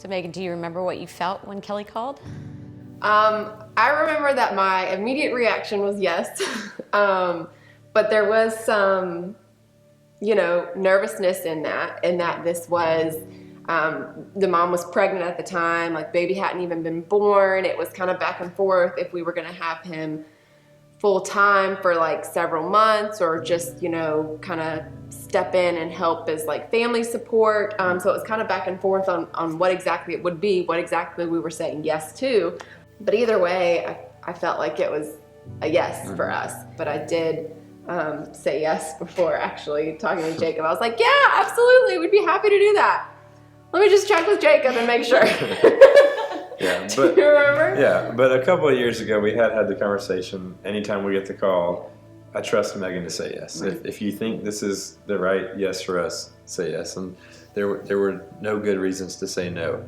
So Megan, do you remember what you felt when Kelly called? I remember that my immediate reaction was yes, but there was some, nervousness in that this was, the mom was pregnant at the time, like baby hadn't even been born. It was kind of back and forth if we were going to have him full time for like several months or just, kind of step in and help as like family support. So it was kind of back and forth on what exactly it would be, what exactly we were saying yes to. But either way, I felt like it was a yes for us. But I did say yes before actually talking to Jacob. I was like, yeah, absolutely, we'd be happy to do that. Let me just check with Jacob and make sure. Yeah, do you remember? Yeah, but a couple of years ago, we had the conversation. Anytime we get the call, I trust Megan to say yes. Right. If you think this is the right yes for us, say yes. And there were no good reasons to say no.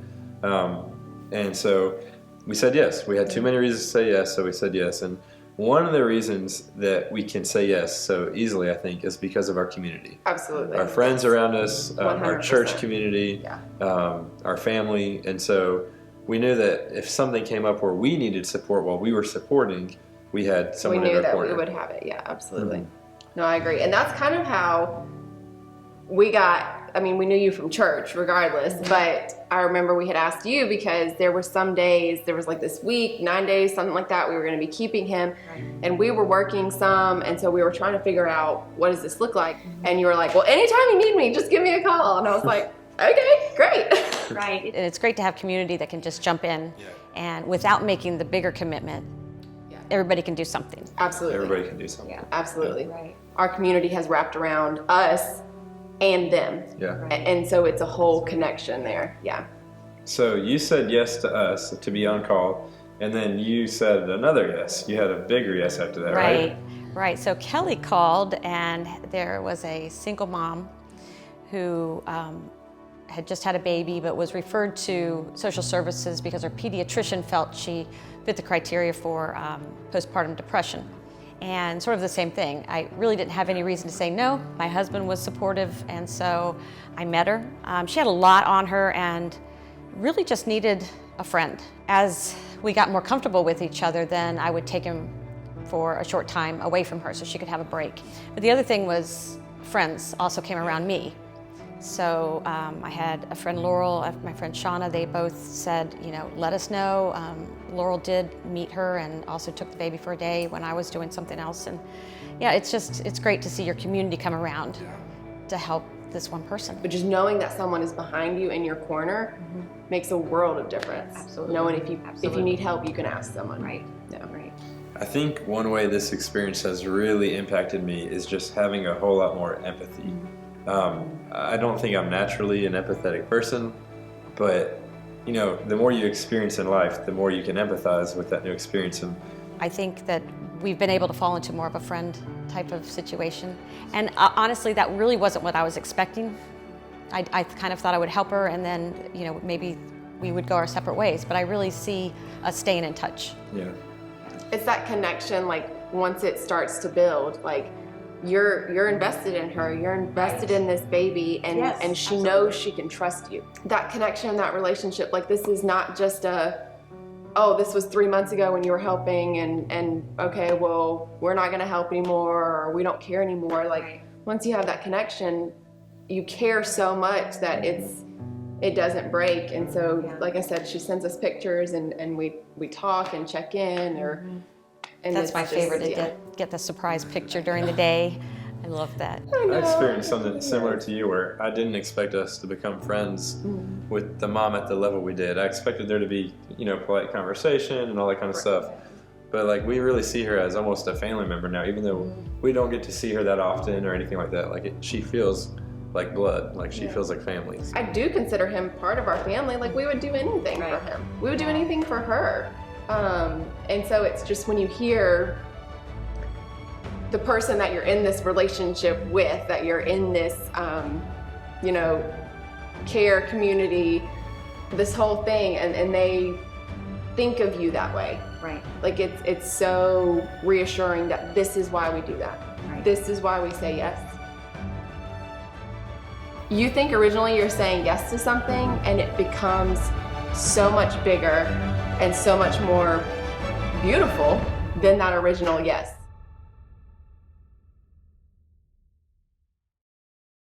And so we said yes. We had too many reasons to say yes, so we said yes. And one of the reasons that we can say yes so easily, I think, is because of our community. Absolutely. Our friends around us, our 100%. church community, our family. And so we knew that if something came up where we needed support while we were supporting, we had someone in our corner. We knew that we would have it. Yeah, absolutely. Mm-hmm. No, I agree. And that's kind of how we got, we knew you from church regardless, but I remember we had asked you because there were some days, there was like this week, 9 days, something like that, we were going to be keeping him and we were working some, and so we were trying to figure out what does this look like, and you were like, well, anytime you need me, just give me a call. And I was like, okay, great. Right. And it's great to have community that can just jump in and without making the bigger commitment, everybody can do something. Absolutely. Everybody can do something. Yeah, absolutely. Yeah. Right. Our community has wrapped around us and them. Yeah. And so it's a whole connection there. Yeah. So you said yes to us to be on call, and then you said another yes. You had a bigger yes after that, right? Right. So Kelly called, and there was a single mom who had just had a baby but was referred to social services because her pediatrician felt she fit the criteria for postpartum depression. And sort of the same thing. I really didn't have any reason to say no. My husband was supportive, and so I met her. She had a lot on her and really just needed a friend. As we got more comfortable with each other, then I would take him for a short time away from her so she could have a break. But the other thing was friends also came around me. So I had a friend, Laurel, my friend Shauna. They both said, let us know. Laurel did meet her and also took the baby for a day when I was doing something else. And yeah, it's great to see your community come around to help this one person. But just knowing that someone is behind you in your corner makes a world of difference. Absolutely. Knowing if you need help, you can ask someone. Right. Yeah. Right. I think one way this experience has really impacted me is just having a whole lot more empathy. I don't think I'm naturally an empathetic person, but the more you experience in life, the more you can empathize with that new experience. And I think that we've been able to fall into more of a friend type of situation. And honestly, that really wasn't what I was expecting. I kind of thought I would help her and then, maybe we would go our separate ways. But I really see us staying in touch. yeah. It's that connection, like once it starts to build, like you're invested in her, you're invested in this baby, and she knows she can trust you. That connection, that relationship, like this is not just this was 3 months ago when you were helping and okay, well, we're not gonna help anymore or we don't care anymore. Like once you have that connection, you care so much that it doesn't break. And so like I said, she sends us pictures and we talk and check in and that's my favorite, to get the surprise picture during the day. I love that. I experienced something similar to you where I didn't expect us to become friends with the mom at the level we did. I expected there to be, polite conversation and all that kind of stuff. But like we really see her as almost a family member now, even though we don't get to see her that often or anything like that. Like she feels like blood, like she feels like family. I do consider him part of our family. Like we would do anything for him. We would do anything for her. And so it's just when you hear the person that you're in this relationship with, that you're in this, care community, this whole thing, and they think of you that way. Right. Like it's so reassuring that this is why we do that. Right. This is why we say yes. you think originally you're saying yes to something and it becomes so much bigger and so much more beautiful than that original yes.